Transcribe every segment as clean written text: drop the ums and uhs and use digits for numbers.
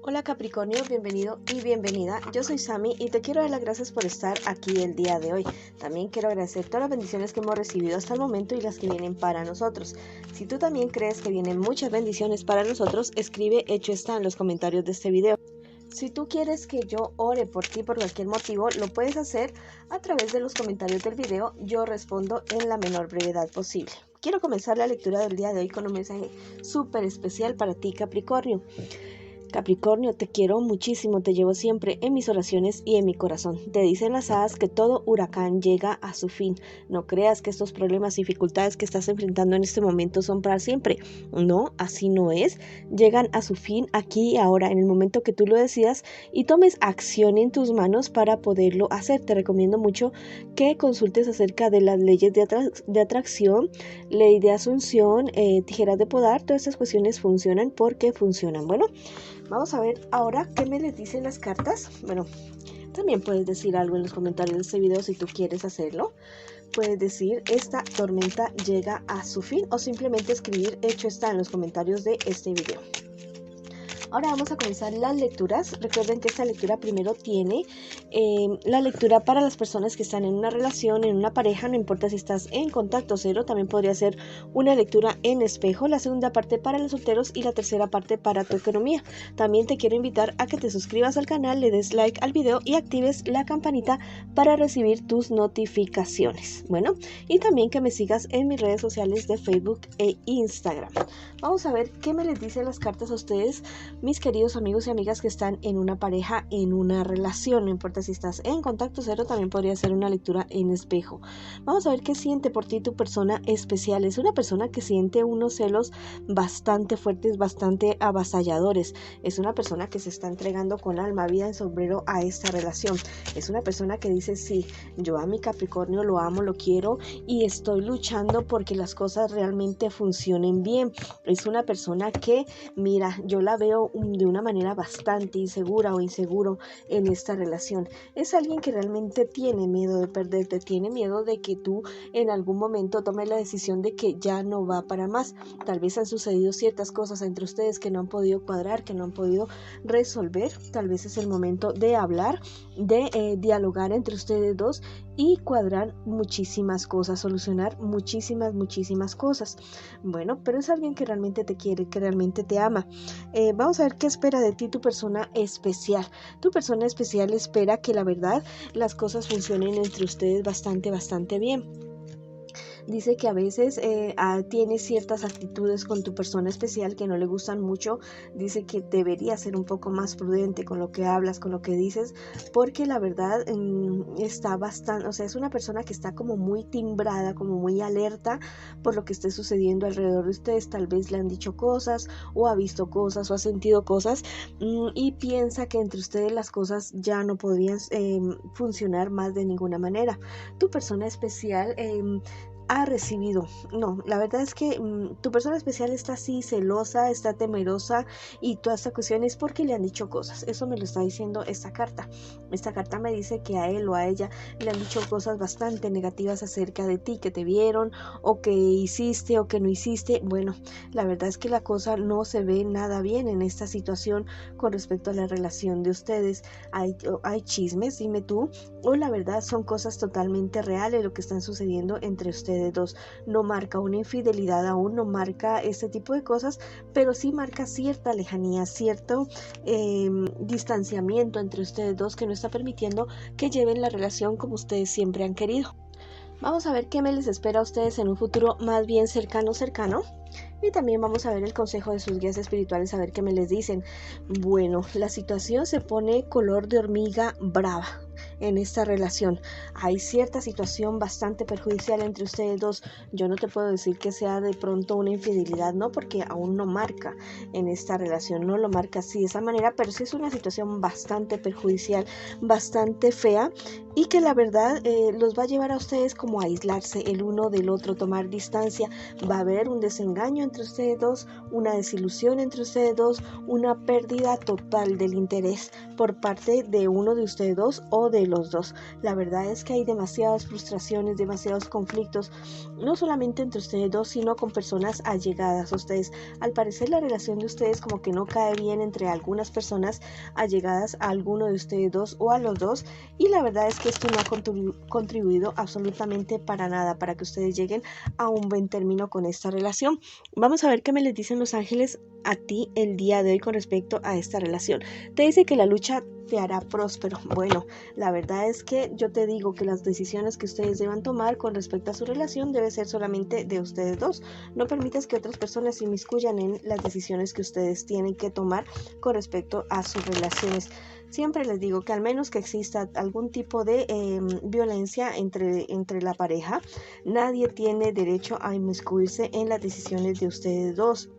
Hola Capricornio, bienvenido y bienvenida. Yo soy Sami y te quiero dar las gracias por estar aquí el día de hoy. También quiero agradecer todas las bendiciones que hemos recibido hasta el momento y las que vienen para nosotros. Si tú también crees que vienen muchas bendiciones para nosotros, escribe hecho está en los comentarios de este video. Si tú quieres que yo ore por ti por cualquier motivo, lo puedes hacer a través de los comentarios del video. Yo respondo en la menor brevedad posible. Quiero comenzar la lectura del día de hoy con un mensaje súper especial para ti, Capricornio. Capricornio, te quiero muchísimo, te llevo siempre en mis oraciones y en mi corazón. Te dicen las hadas que todo huracán llega a su fin. No creas que estos problemas y dificultades que estás enfrentando en este momento son para siempre. No, así no es. Llegan a su fin aquí y ahora, en el momento que tú lo decidas y tomes acción en tus manos para poderlo hacer. Te recomiendo mucho que consultes acerca de las leyes de atracción, ley de asunción, tijeras de podar. Todas estas cuestiones funcionan porque funcionan. Bueno, vamos a ver ahora qué me les dicen las cartas. Bueno, también puedes decir algo en los comentarios de este video si tú quieres hacerlo. Puedes decir, esta tormenta llega a su fin, o simplemente escribir, hecho está, en los comentarios de este video. Ahora vamos a comenzar las lecturas. Recuerden que esta lectura primero tiene la lectura para las personas que están en una relación, en una pareja, no importa si estás en contacto cero, también podría ser una lectura en espejo, la segunda parte para los solteros y la tercera parte para tu economía. También te quiero invitar a que te suscribas al canal, le des like al video y actives la campanita para recibir tus notificaciones. Bueno, y también que me sigas en mis redes sociales de Facebook e Instagram. Vamos a ver qué me les dicen las cartas a ustedes, mis queridos amigos y amigas que están en una pareja, en una relación. No importa si estás en contacto cero, también podría ser una lectura en espejo. Vamos a ver qué siente por ti tu persona especial. Es una persona que siente unos celos bastante fuertes, bastante avasalladores. Es una persona que se está entregando con alma, vida en sombrero a esta relación. Es una persona que dice, sí, yo a mi Capricornio lo amo, lo quiero y estoy luchando porque las cosas realmente funcionen bien. Es una persona que, mira, yo la veo de una manera bastante insegura o inseguro en esta relación. Es alguien que realmente tiene miedo de perderte, tiene miedo de que tú en algún momento tomes la decisión de que ya no va para más. Tal vez han sucedido ciertas cosas entre ustedes que no han podido cuadrar, que no han podido resolver. Tal vez es el momento de hablar, de dialogar entre ustedes dos y cuadrar muchísimas cosas, solucionar muchísimas cosas. Bueno, pero es alguien que realmente te quiere, que realmente te ama. Vamos a ver qué espera de ti tu persona especial. Tu persona especial espera que la verdad las cosas funcionen entre ustedes bastante bien. Dice que a veces tiene ciertas actitudes con tu persona especial que no le gustan mucho. Dice que deberías ser un poco más prudente con lo que hablas, con lo que dices, porque la verdad está bastante, o sea, es una persona que está como muy timbrada, como muy alerta por lo que esté sucediendo alrededor de ustedes. Tal vez le han dicho cosas o ha visto cosas o ha sentido cosas y piensa que entre ustedes las cosas ya no podrían funcionar más de ninguna manera. Tu persona especial ha recibido, no, la verdad es que tu persona especial está así celosa, está temerosa y toda esta cuestión es porque le han dicho cosas. Eso me lo está diciendo esta carta. Esta carta me dice que a él o a ella le han dicho cosas bastante negativas acerca de ti, que te vieron o que hiciste o que no hiciste. Bueno, la verdad es que la cosa no se ve nada bien en esta situación con respecto a la relación de ustedes. Hay chismes, dime tú, o la verdad son cosas totalmente reales lo que están sucediendo entre ustedes dos. No marca una infidelidad aún, no marca este tipo de cosas, pero sí marca cierta lejanía, cierto distanciamiento entre ustedes dos que no está permitiendo que lleven la relación como ustedes siempre han querido. Vamos a ver qué me les espera a ustedes en un futuro más bien cercano. Y también vamos a ver el consejo de sus guías espirituales, a ver qué me les dicen. Bueno, la situación se pone color de hormiga brava en esta relación. Hay cierta situación bastante perjudicial entre ustedes dos. Yo no te puedo decir que sea de pronto una infidelidad, no, porque aún no marca en esta relación, no lo marca así de esa manera, pero sí es una situación bastante perjudicial, bastante fea y que la verdad los va a llevar a ustedes como a aislarse el uno del otro, tomar distancia. Va a haber un desengaño entre ustedes dos, una desilusión entre ustedes dos, una pérdida total del interés por parte de uno de ustedes dos o uno de los dos. La verdad es que hay demasiadas frustraciones, demasiados conflictos, no solamente entre ustedes dos, sino con personas allegadas a ustedes. Al parecer la relación de ustedes como que no cae bien entre algunas personas allegadas a alguno de ustedes dos o a los dos, y la verdad es que esto no ha contribuido absolutamente para nada para que ustedes lleguen a un buen término con esta relación. Vamos a ver qué me les dicen los ángeles a ti el día de hoy con respecto a esta relación. Te dice que la lucha te hará próspero. Bueno, la verdad es que yo te digo que las decisiones que ustedes deban tomar con respecto a su relación debe ser solamente de ustedes dos. No permitas que otras personas se inmiscuyan en las decisiones que ustedes tienen que tomar con respecto a sus relaciones. Siempre les digo que al menos que exista algún tipo de violencia entre la pareja, nadie tiene derecho a inmiscuirse en las decisiones de ustedes dos.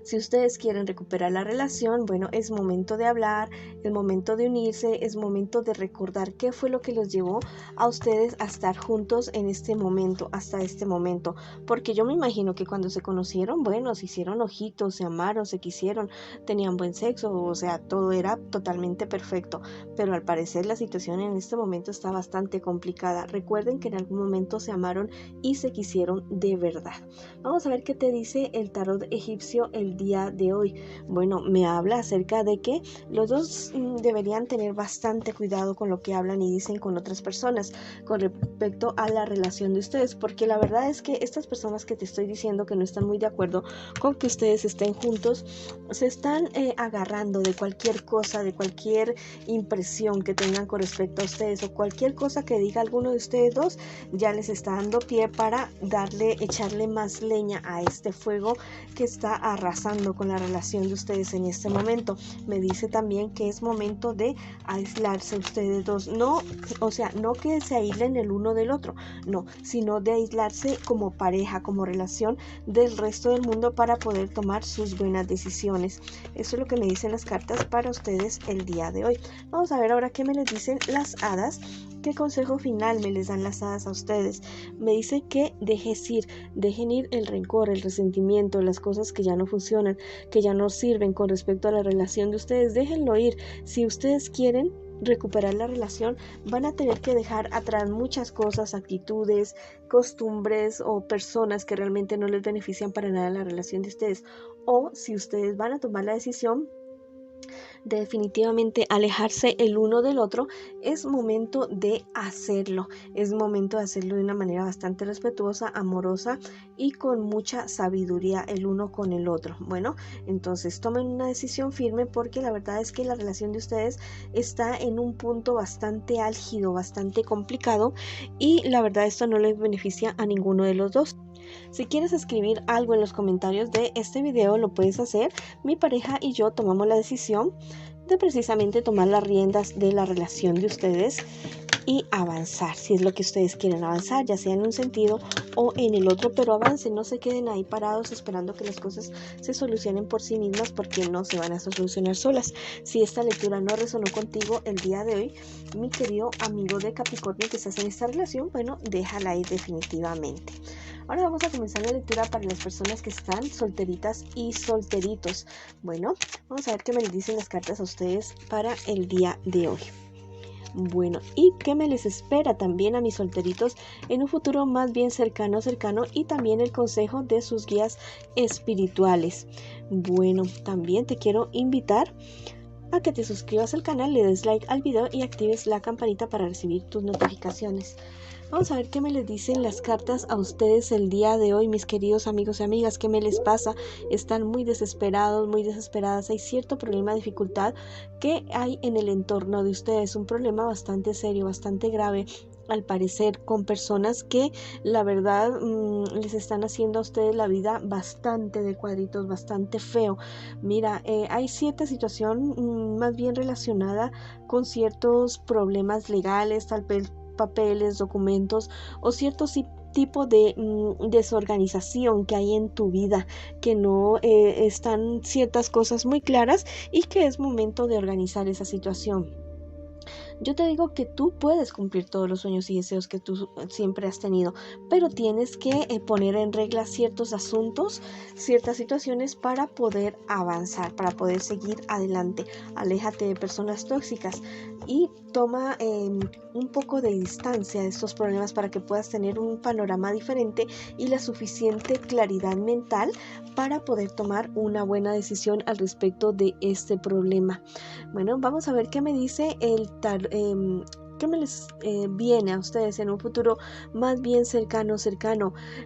Si ustedes quieren recuperar la relación, bueno, es momento de hablar, es momento de unirse, es momento de recordar qué fue lo que los llevó a ustedes a estar juntos en este momento, hasta este momento. Porque yo me imagino que cuando se conocieron, bueno, se hicieron ojitos, se amaron, se quisieron, tenían buen sexo, o sea, todo era totalmente perfecto. Pero al parecer la situación en este momento está bastante complicada. Recuerden que en algún momento se amaron y se quisieron de verdad. Vamos a ver qué te dice el tarot egipcio el día de hoy. Bueno, me habla acerca de que los dos deberían tener bastante cuidado con lo que hablan y dicen con otras personas con respecto a la relación de ustedes, porque la verdad es que estas personas que te estoy diciendo que no están muy de acuerdo con que ustedes estén juntos, se están agarrando de cualquier cosa, de cualquier impresión que tengan con respecto a ustedes, o cualquier cosa que diga alguno de ustedes dos, ya les está dando pie para echarle más leña a este fuego que está arrasando con la relación de ustedes en este momento. Me dice también que es momento de aislarse ustedes dos, no que se aíslen el uno del otro, no, sino de aislarse como pareja, como relación del resto del mundo para poder tomar sus buenas decisiones. Eso es lo que me dicen las cartas para ustedes el día de hoy. Vamos a ver ahora qué me les dicen las hadas. ¿Qué consejo final me les dan las hadas a ustedes? Me dice que dejen ir el rencor, el resentimiento, las cosas que ya no funcionan, que ya no sirven con respecto a la relación de ustedes. Déjenlo ir. Si ustedes quieren recuperar la relación, van a tener que dejar atrás muchas cosas, actitudes, costumbres o personas que realmente no les benefician para nada la relación de ustedes. O si ustedes van a tomar la decisión de definitivamente alejarse el uno del otro, es momento de hacerlo. Es momento de hacerlo de una manera bastante respetuosa, amorosa y con mucha sabiduría el uno con el otro. Bueno, entonces tomen una decisión firme, porque la verdad es que la relación de ustedes está en un punto bastante álgido, bastante complicado, y la verdad esto no les beneficia a ninguno de los dos. Si quieres escribir algo en los comentarios de este video, lo puedes hacer. Mi pareja y yo tomamos la decisión de precisamente tomar las riendas de la relación de ustedes y avanzar, si es lo que ustedes quieren avanzar, ya sea en un sentido o en el otro, pero avancen, no se queden ahí parados esperando que las cosas se solucionen por sí mismas, porque no se van a solucionar solas. Si esta lectura no resonó contigo el día de hoy, mi querido amigo de Capricornio que estás en esta relación, bueno, déjala ir definitivamente. Ahora vamos a comenzar la lectura para las personas que están solteritas y solteritos. Bueno, vamos a ver qué me les dicen las cartas a ustedes para el día de hoy. Bueno, y qué me les espera también a mis solteritos en un futuro más bien cercano, y también el consejo de sus guías espirituales. Bueno, también te quiero invitar a que te suscribas al canal, le des like al video y actives la campanita para recibir tus notificaciones. Vamos a ver qué me les dicen las cartas a ustedes el día de hoy, mis queridos amigos y amigas. ¿Qué me les pasa? Están muy desesperados, muy desesperadas. Hay cierto problema, dificultad que hay en el entorno de ustedes. Un problema bastante serio, bastante grave, al parecer, con personas que la verdad les están haciendo a ustedes la vida bastante de cuadritos, bastante feo. Mira, hay cierta situación más bien relacionada con ciertos problemas legales, tal vez papeles, documentos o ciertos tipo de desorganización que hay en tu vida, que no están ciertas cosas muy claras y que es momento de organizar esa situación. Yo te digo que tú puedes cumplir todos los sueños y deseos que tú siempre has tenido, pero tienes que poner en regla ciertos asuntos, ciertas situaciones para poder avanzar, para poder seguir adelante. Aléjate de personas tóxicas y toma un poco de distancia de estos problemas para que puedas tener un panorama diferente y la suficiente claridad mental para poder tomar una buena decisión al respecto de este problema. Bueno, vamos a ver qué me dice qué me les viene a ustedes en un futuro más bien cercano.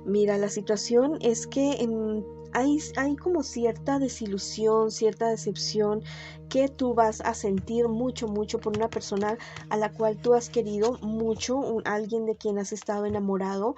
Mira, la situación es que hay como cierta desilusión, cierta decepción que tú vas a sentir mucho por una persona a la cual tú has querido mucho, alguien de quien has estado enamorado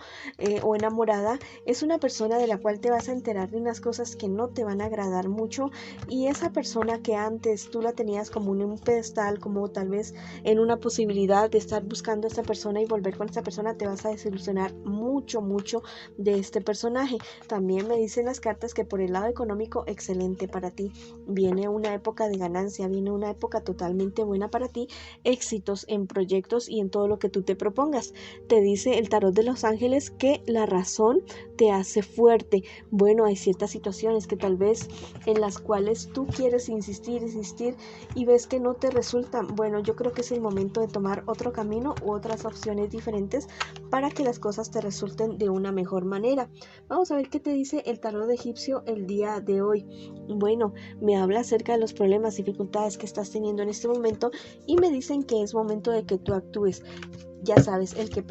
o enamorada. Es una persona de la cual te vas a enterar de unas cosas que no te van a agradar mucho, y esa persona que antes tú la tenías como en un pedestal, como tal vez en una posibilidad de estar buscando a esta persona y volver con esta persona, te vas a desilusionar mucho de este personaje. También me dicen las cartas que por el lado económico, excelente para ti. Viene una época de ganancia, viene una época totalmente buena para ti, éxitos en proyectos y en todo lo que tú te propongas. Te dice el tarot de los ángeles que la razón te hace fuerte. Bueno, hay ciertas situaciones que tal vez en las cuales tú quieres insistir y ves que no te resultan. Bueno, yo creo que es el momento de tomar otro camino u otras opciones diferentes para que las cosas te resulten de una mejor manera. Vamos a ver qué te dice el tarot egipcio el día de hoy. Bueno, me habla acerca de los problemas, dificultades que estás teniendo en este momento y me dicen que es momento de que tú actúes. Ya sabes, el que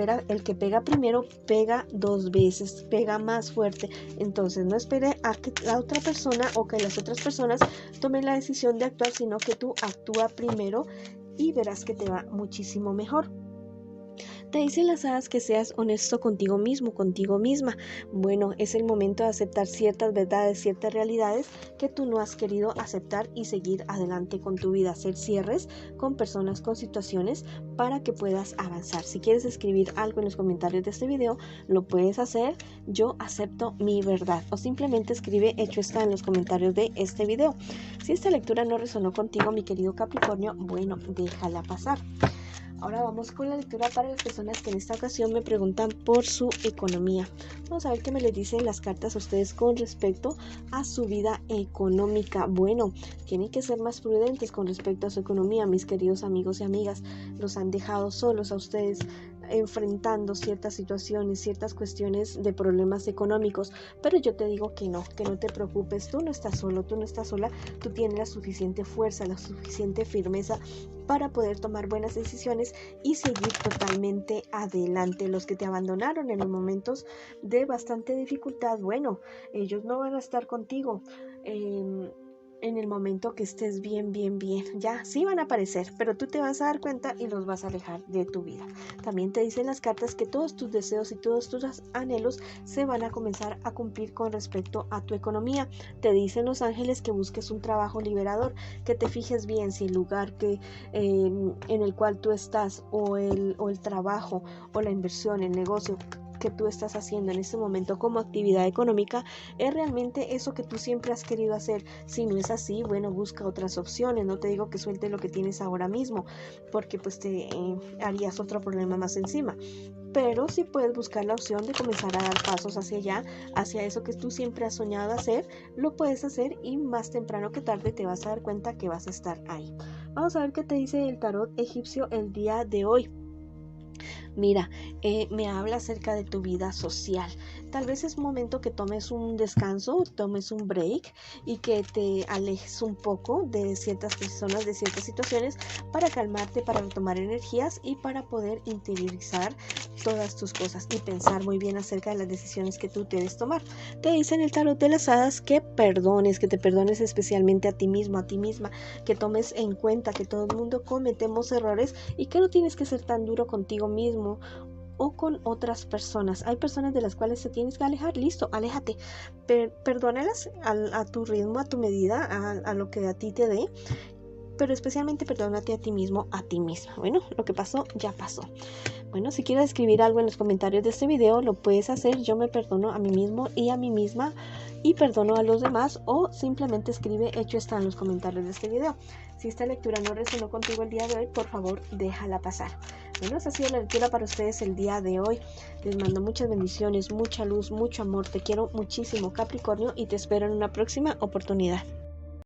pega primero pega dos veces, pega más fuerte. Entonces no espere a que la otra persona o que las otras personas tomen la decisión de actuar, sino que tú actúa primero y verás que te va muchísimo mejor. Te dicen las hadas que seas honesto contigo mismo, contigo misma. Bueno, es el momento de aceptar ciertas verdades, ciertas realidades que tú no has querido aceptar y seguir adelante con tu vida. Hacer cierres con personas, con situaciones para que puedas avanzar. Si quieres escribir algo en los comentarios de este video, lo puedes hacer. Yo acepto mi verdad. O simplemente escribe hecho está en los comentarios de este video. Si esta lectura no resonó contigo, mi querido Capricornio, bueno, déjala pasar. Ahora vamos con la lectura para las personas que en esta ocasión me preguntan por su economía. Vamos a ver qué me les dicen las cartas a ustedes con respecto a su vida económica. Bueno, tienen que ser más prudentes con respecto a su economía, mis queridos amigos y amigas. Los han dejado solos a ustedes, enfrentando ciertas situaciones, ciertas cuestiones de problemas económicos, pero yo te digo que no te preocupes, tú no estás solo, tú no estás sola, tú tienes la suficiente fuerza, la suficiente firmeza para poder tomar buenas decisiones y seguir totalmente adelante. Los que te abandonaron en los momentos de bastante dificultad, bueno, ellos no van a estar contigo en el momento que estés bien, ya sí van a aparecer, pero tú te vas a dar cuenta y los vas a alejar de tu vida. También te dicen las cartas que todos tus deseos y todos tus anhelos se van a comenzar a cumplir con respecto a tu economía. Te dicen los ángeles que busques un trabajo liberador, que te fijes bien si el lugar en el cual tú estás o el trabajo o la inversión, el negocio que tú estás haciendo en este momento como actividad económica es realmente eso que tú siempre has querido hacer. Si no es así, bueno, busca otras opciones. No te digo que sueltes lo que tienes ahora mismo, porque pues te harías otro problema más encima, pero sí puedes buscar la opción de comenzar a dar pasos hacia allá, hacia eso que tú siempre has soñado hacer. Lo puedes hacer y más temprano que tarde te vas a dar cuenta que vas a estar ahí. Vamos a ver qué te dice el tarot egipcio el día de hoy. Mira, me habla acerca de tu vida social. Tal vez es momento que tomes un descanso, tomes un break y que te alejes un poco de ciertas personas, de ciertas situaciones, para calmarte, para retomar energías y para poder interiorizar todas tus cosas y pensar muy bien acerca de las decisiones que tú debes tomar. Te dicen el tarot de las hadas que te perdones especialmente a ti mismo, a ti misma, que tomes en cuenta que todo el mundo cometemos errores y que no tienes que ser tan duro contigo mismo o con otras personas. Hay personas de las cuales te tienes que alejar, listo, aléjate, perdónalas a tu ritmo, a tu medida, a lo que a ti te dé, pero especialmente perdónate a ti mismo, a ti misma. Bueno, lo que pasó, ya pasó. Bueno, si quieres escribir algo en los comentarios de este video, lo puedes hacer. Yo me perdono a mí mismo y a mí misma y perdono a los demás, o simplemente escribe hecho está en los comentarios de este video. Si esta lectura no resonó contigo el día de hoy, por favor déjala pasar. Bueno, esa ha sido la lectura para ustedes el día de hoy. Les mando muchas bendiciones, mucha luz, mucho amor. Te quiero muchísimo, Capricornio, y te espero en una próxima oportunidad.